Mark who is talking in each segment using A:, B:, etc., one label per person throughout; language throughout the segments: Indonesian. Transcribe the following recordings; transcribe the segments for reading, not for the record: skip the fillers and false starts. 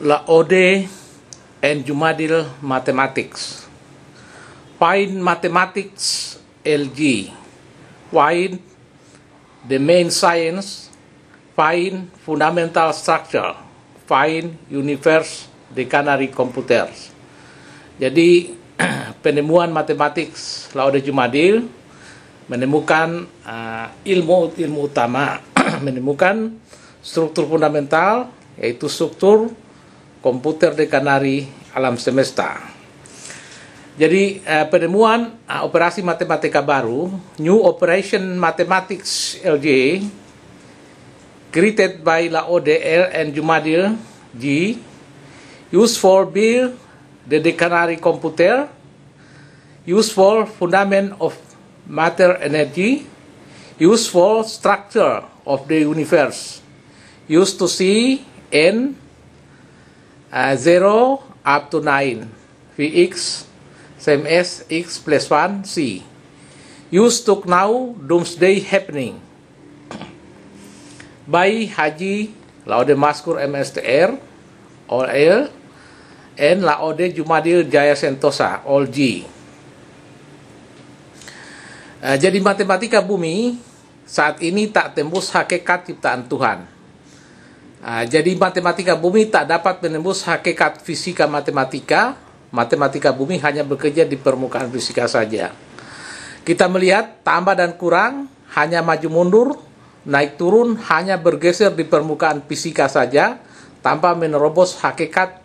A: Laode and Jumadil Mathematics. Find mathematics LG. Find the main science. Find fundamental structure. Find universe the canary computers. Jadi penemuan matematik Laode Jumadil menemukan ilmu utama, menemukan struktur fundamental, yaitu struktur komputer di kanari alam semesta. Jadi penemuan operasi matematika baru, New Operation Mathematics LJ, created by Laode L and Jumadil G, used for build the canary computer, used for fundament of matter energy, used for structure of the universe, used to see n 0 up to 9 Vx same as x plus 1 c, used to know doomsday happening by Haji Laode Maskur MSTR all L and Laode Jumadil Jaya Sentosa all G. Jadi matematika bumi saat ini tak tembus hakikat ciptaan Tuhan. Jadi matematika bumi tak dapat menembus hakikat fisika matematika. Matematika bumi hanya bekerja di permukaan fisika saja. Kita melihat tambah dan kurang, hanya maju mundur, naik turun, hanya bergeser di permukaan fisika saja, tanpa menerobos hakikat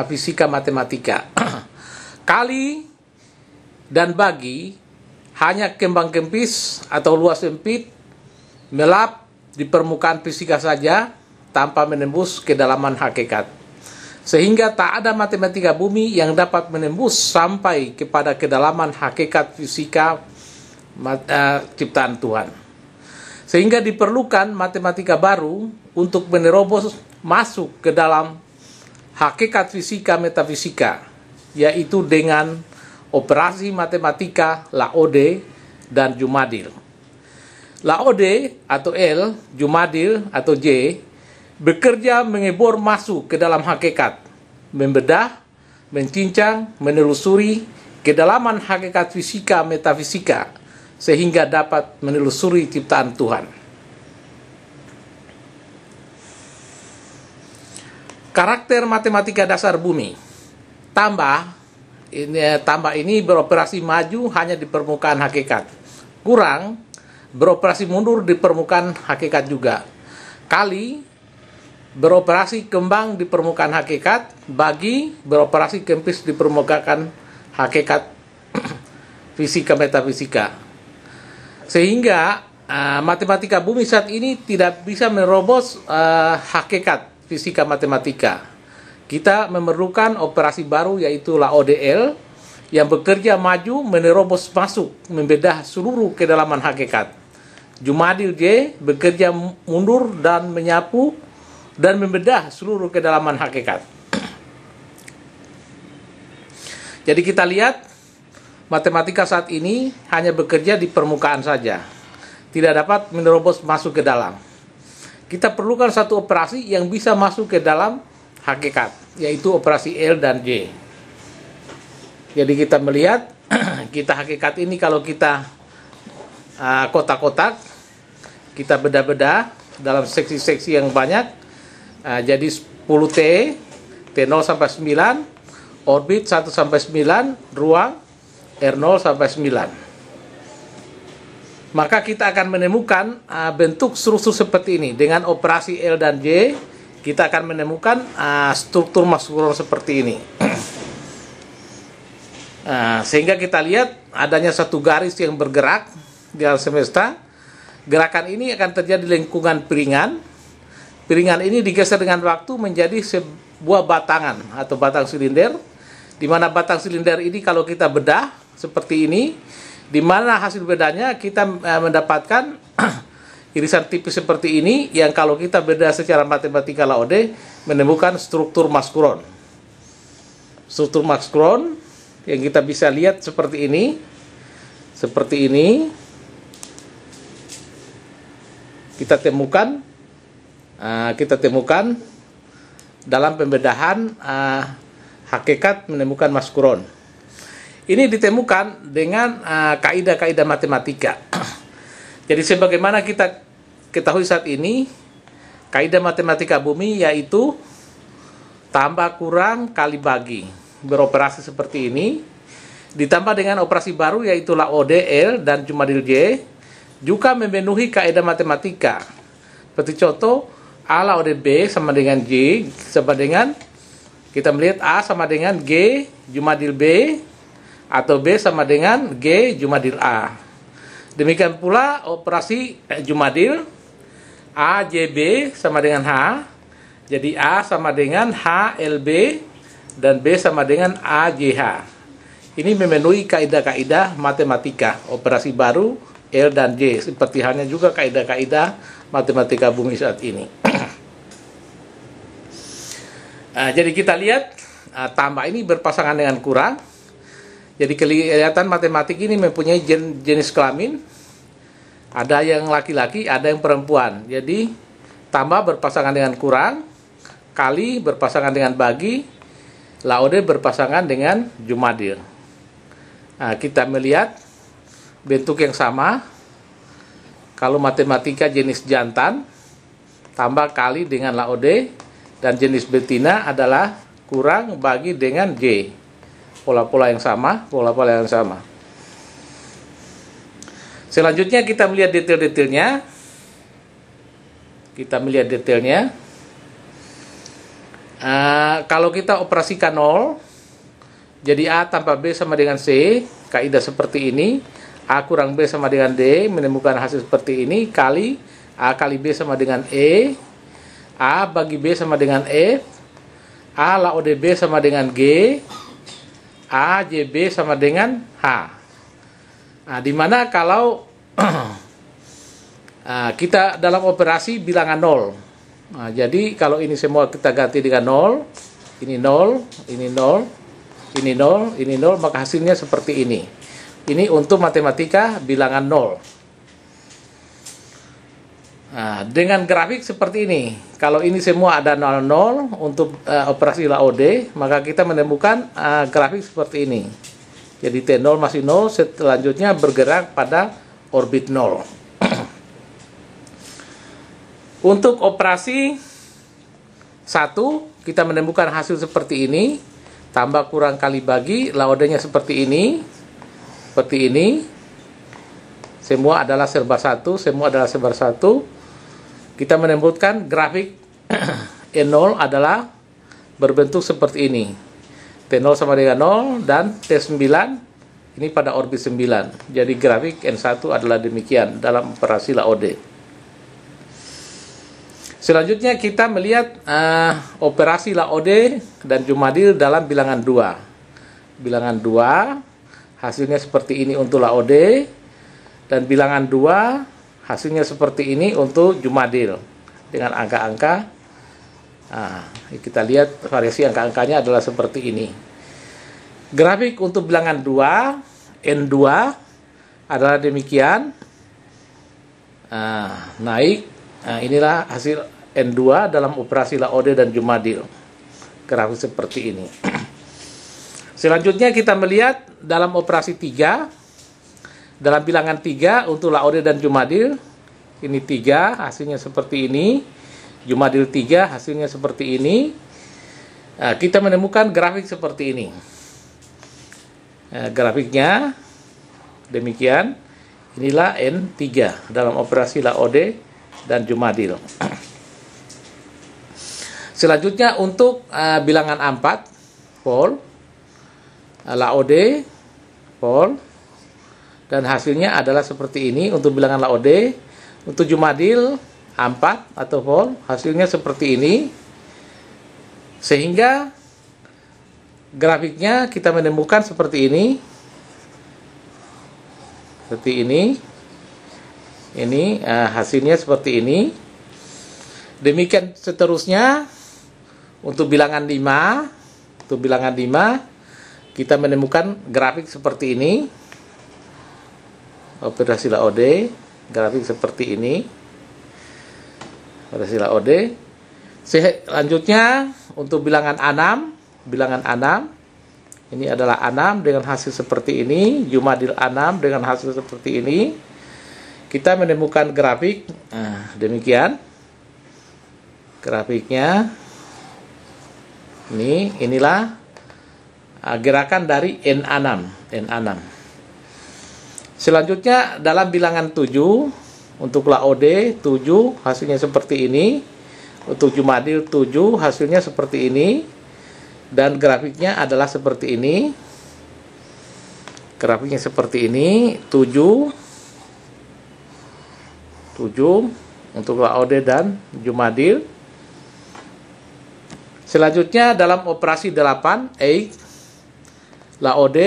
A: fisika matematika. Kali dan bagi hanya kembang kempis atau luas sempit melap di permukaan fisika saja tanpa menembus kedalaman hakikat. Sehingga tak ada matematika bumi yang dapat menembus sampai kepada kedalaman hakikat fisika ciptaan Tuhan. Sehingga diperlukan matematika baru untuk menerobos masuk ke dalam hakikat fisika metafisika, yaitu dengan operasi matematika Laode dan Jumadil. Laode atau L, Jumadil atau J, bekerja mengebor masuk ke dalam hakikat, membedah, mencincang, menelusuri kedalaman hakikat fisika metafisika, sehingga dapat menelusuri ciptaan Tuhan. Karakter matematika dasar bumi. Tambah ini beroperasi maju hanya di permukaan hakikat. Kurang beroperasi mundur di permukaan hakikat juga. Kali beroperasi kembang di permukaan hakikat. Bagi beroperasi kempis di permukaan hakikat fisika metafisika. Sehingga matematika bumi saat ini tidak bisa menerobos hakikat fisika matematika. Kita memerlukan operasi baru, yaitu Laode L, yang bekerja maju menerobos masuk, membedah seluruh kedalaman hakikat. Jumadil J bekerja mundur dan menyapu dan membedah seluruh kedalaman hakikat. Jadi kita lihat matematika saat ini hanya bekerja di permukaan saja, tidak dapat menerobos masuk ke dalam. Kita perlukan satu operasi yang bisa masuk ke dalam hakikat, yaitu operasi L dan J. Jadi kita melihat kita hakikat ini kalau kita kotak-kotak, kita bedah-bedah dalam seksi-seksi yang banyak, jadi 10T, T0 sampai 9, orbit 1 sampai 9, ruang R0 sampai 9. Maka kita akan menemukan bentuk struktur seperti ini. Dengan operasi L dan J, kita akan menemukan struktur maskuron seperti ini. Sehingga kita lihat adanya satu garis yang bergerak di alam semesta. Gerakan ini akan terjadi di lingkungan piringan. Piringan ini digeser dengan waktu menjadi sebuah batangan atau batang silinder. Di mana batang silinder ini kalau kita bedah seperti ini, di mana hasil bedanya kita mendapatkan irisan tipis seperti ini, yang kalau kita bedah secara matematika Laode menemukan struktur maskuron. Struktur maskuron yang kita bisa lihat seperti ini. Seperti ini. Kita temukan dalam pembedahan hakikat menemukan maskuron. Ini ditemukan dengan kaidah-kaidah matematika. Jadi sebagaimana kita ketahui saat ini, kaidah matematika bumi yaitu tambah kurang kali bagi, beroperasi seperti ini, ditambah dengan operasi baru yaitu LAOD L dan Jumadil J, juga memenuhi kaidah matematika. Seperti contoh, A LAOD B sama dengan J sama dengan, kita melihat A sama dengan G Jumadil B, atau B sama dengan G Jumadil A. Demikian pula operasi Jumadil, A JB sama dengan H, jadi A sama dengan HLB, dan B sama dengan AJH. Ini memenuhi kaidah-kaidah matematika, operasi baru L dan J, seperti halnya juga kaidah-kaidah matematika bumi saat ini. Jadi kita lihat tambah ini berpasangan dengan kurang. Jadi kelihatan matematik ini mempunyai jenis kelamin. Ada yang laki-laki, ada yang perempuan. Jadi tambah berpasangan dengan kurang, kali berpasangan dengan bagi, LAOD berpasangan dengan Jumadil. Nah, kita melihat bentuk yang sama. Kalau matematika jenis jantan, tambah kali dengan LAOD, dan jenis betina adalah kurang bagi dengan J. Pola-pola yang sama, pola-pola yang sama. Selanjutnya kita melihat detail-detailnya. Kalau kita operasikan 0, jadi A tanpa B sama dengan C, kaidah seperti ini. A kurang B sama dengan D, menemukan hasil seperti ini, kali A kali B sama dengan E, A bagi B sama dengan F, A LAOD B sama dengan G, A JB sama dengan H. Nah, dimana kalau kita dalam operasi bilangan 0. Nah, jadi kalau ini semua kita ganti dengan 0, ini 0, ini 0, ini 0, ini 0, maka hasilnya seperti ini. Ini untuk matematika bilangan 0. Nah, dengan grafik seperti ini, kalau ini semua ada 00 untuk operasi LAOD, maka kita menemukan grafik seperti ini. Jadi T0 masih 0, selanjutnya bergerak pada orbit 0. Untuk operasi 1, kita menemukan hasil seperti ini, tambah kurang kali bagi, LAOD-nya seperti ini, semua adalah serba 1, semua adalah serba 1. Kita menemukan grafik N0 adalah berbentuk seperti ini. T0 sama dengan 0 dan T9 ini pada orbit 9. Jadi grafik N1 adalah demikian dalam operasi LAOD. Selanjutnya kita melihat operasi LAOD dan Jumadil dalam bilangan 2. Bilangan 2 hasilnya seperti ini untuk LAOD, dan bilangan 2 hasilnya seperti ini untuk Jumadil dengan angka-angka. Kita lihat variasi angka-angkanya adalah seperti ini. Grafik untuk bilangan 2 N2 adalah demikian, naik. Inilah hasil N2 dalam operasi LAOD dan Jumadil, grafik seperti ini. Selanjutnya kita melihat dalam operasi 3. Dalam bilangan 3 untuk LAOD dan Jumadil, ini 3 hasilnya seperti ini, Jumadil 3 hasilnya seperti ini. Kita menemukan grafik seperti ini. Grafiknya demikian. Inilah N3 dalam operasi LAOD dan Jumadil. Selanjutnya untuk bilangan 4, Vol, LAOD, Vol, dan hasilnya adalah seperti ini untuk bilangan LAOD. Untuk Jumadil 4 atau Vol, hasilnya seperti ini. Sehingga grafiknya kita menemukan seperti ini. Seperti ini. Ini hasilnya seperti ini. Demikian seterusnya untuk bilangan 5. Untuk bilangan 5 kita menemukan grafik seperti ini. Operasi LAOD, grafik seperti ini. Operasi LAOD. Selanjutnya untuk bilangan 6, ini adalah 6 dengan hasil seperti ini, Jumadil 6 dengan hasil seperti ini. Kita menemukan grafik, demikian grafiknya. Inilah gerakan dari N6. Selanjutnya dalam bilangan 7, untuk LAOD 7 hasilnya seperti ini, untuk Jumadil 7 hasilnya seperti ini, dan grafiknya adalah seperti ini. Grafiknya seperti ini, 7 untuk LAOD dan Jumadil. Selanjutnya dalam operasi 8, LAOD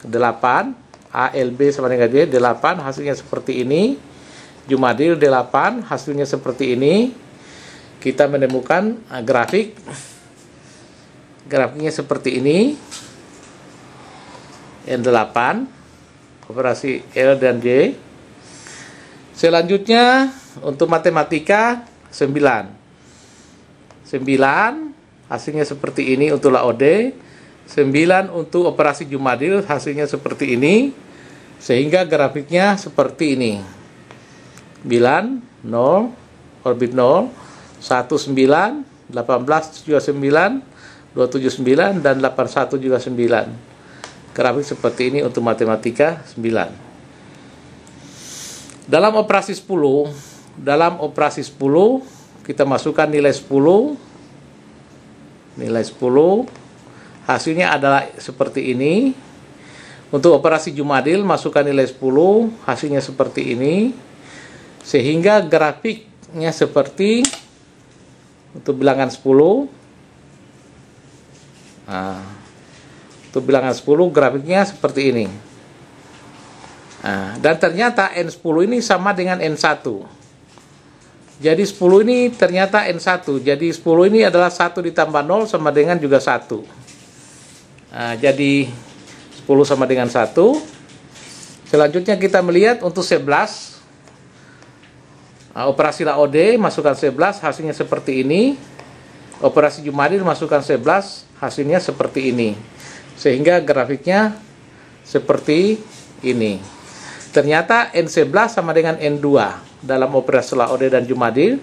A: 8, ALB sama dengan D 8 hasilnya seperti ini, Jumadil 8 hasilnya seperti ini. Kita menemukan grafiknya seperti ini, N8 operasi L dan J. Selanjutnya untuk matematika 9 hasilnya seperti ini untuk LAOD, 9 untuk operasi Jumadil hasilnya seperti ini, sehingga grafiknya seperti ini, 9, 0, orbit 0, 1, 9, 18 juga 9, 27 9, dan 81 juga 9. Grafik seperti ini untuk matematika 9. Dalam operasi 10, kita masukkan nilai 10. Hasilnya adalah seperti ini. Untuk operasi Jumadil masukkan nilai 10, hasilnya seperti ini. Sehingga grafiknya seperti untuk bilangan 10. Untuk bilangan 10 grafiknya seperti ini. Dan ternyata N10 ini sama dengan N1. Jadi 10 ini ternyata N1. Jadi 10 ini adalah 1 ditambah 0 sama dengan juga 1. Jadi 10 sama dengan 1. Selanjutnya kita melihat untuk 11. Operasi LAOD masukkan 11, hasilnya seperti ini. Operasi Jumadil masukkan 11, hasilnya seperti ini. Sehingga grafiknya seperti ini. Ternyata N11 sama dengan N2 dalam operasi LAOD dan Jumadil.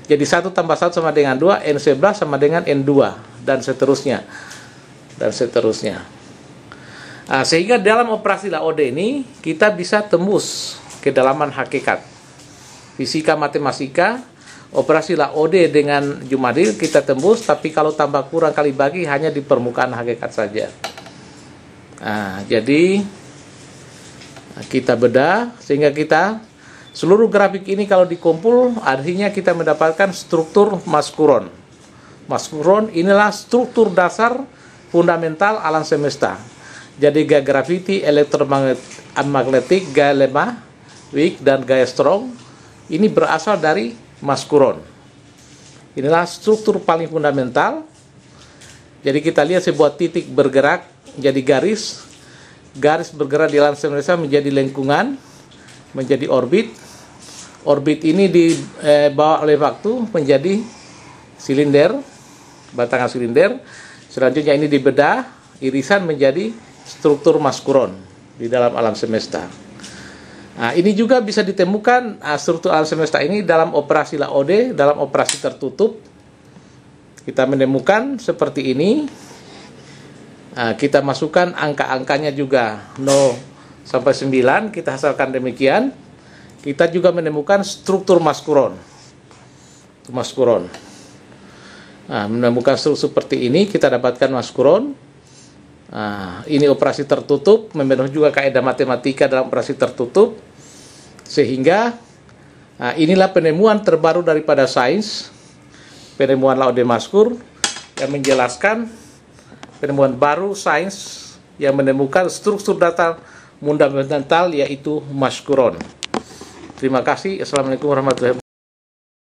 A: Jadi 1 tambah 1 sama dengan 2, N11 sama dengan N2, dan seterusnya. Sehingga dalam operasi LAOD ini kita bisa tembus kedalaman hakikat. Fisika matematika, operasi LAOD dengan Jumadil kita tembus, tapi kalau tambah kurang kali bagi hanya di permukaan hakikat saja. Jadi kita bedah sehingga seluruh grafik ini kalau dikumpul artinya kita mendapatkan struktur maskuron. Maskuron inilah struktur dasar fundamental alam semesta. Jadi gaya graviti, elektromagnetik, gaya lemah, weak, dan gaya strong ini berasal dari maskuron. Inilah struktur paling fundamental. Jadi kita lihat sebuah titik bergerak jadi garis bergerak di alam semesta menjadi lengkungan, menjadi orbit. Orbit ini dibawa oleh waktu menjadi silinder, batangan silinder. Selanjutnya ini dibedah, irisan menjadi struktur maskuron di dalam alam semesta. Ini juga bisa ditemukan struktur alam semesta ini dalam operasi LAOD, dalam operasi tertutup. Kita menemukan seperti ini. Kita masukkan angka-angkanya juga 0 sampai 9, kita hasilkan demikian. Kita juga menemukan struktur maskuron. Menemukan struktur seperti ini, kita dapatkan maskuron. Ini operasi tertutup, memenuhi juga kaidah matematika dalam operasi tertutup. Sehingga inilah penemuan terbaru daripada sains, penemuan LAOD maskur yang menjelaskan penemuan baru sains yang menemukan struktur data fundamental yaitu maskuron. Terima kasih. Assalamualaikum warahmatullahi wabarakatuh.